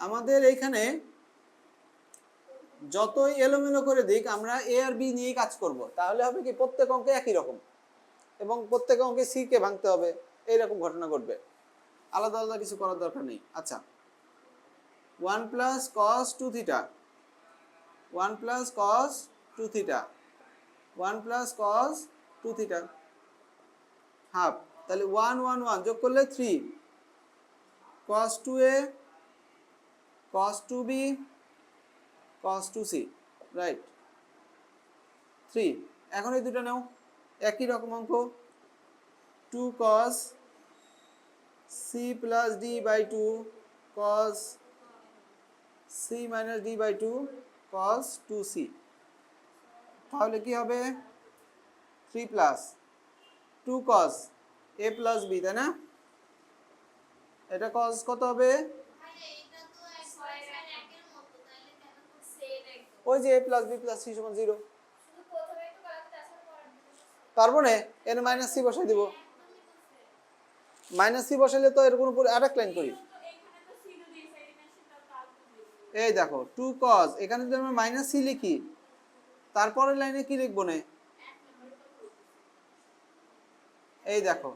আমাদের এইখানে যতই এলোমেলো করে দিক আমরা এ আর বি নিয়ে কাজ করব, তাহলে হবে কি প্রত্যেক অঙ্কে একই রকম এবং প্রত্যেক অঙ্কে সি কে ভাঙতে হবে, এইরকম ঘটনা ঘটবে, আলাদা আলাদা কিছু করার দরকার নেই। আচ্ছা 1 plus cos 2 theta, 1 plus cos 2 theta, 1 plus cos 2 theta half, তাহলে 1 1 1 যোগ করলে 3 cos 2a cos 2b cos 2c, right 3। এখন এই দুটো নাও, একই রকম অঙ্ক, 2 cos c plus d by 2 cos c minus d by 2 cos 2c, তাহলে কি হবে 3 plus 2 cos a plus b, তাই না? এটা cos কত হবে? ওই যে a plus b plus c সমান 0, পারবো না এর মাইনাস সি বসাই দিব, মাইনাস সি বসাইলে তো এর কোনো আরেক লাইন করি, এই দেখো 2 cos, এখানে যদি আমরা মাইনাস সি লিখি তারপরের লাইনে কি লিখবো না, এই দেখো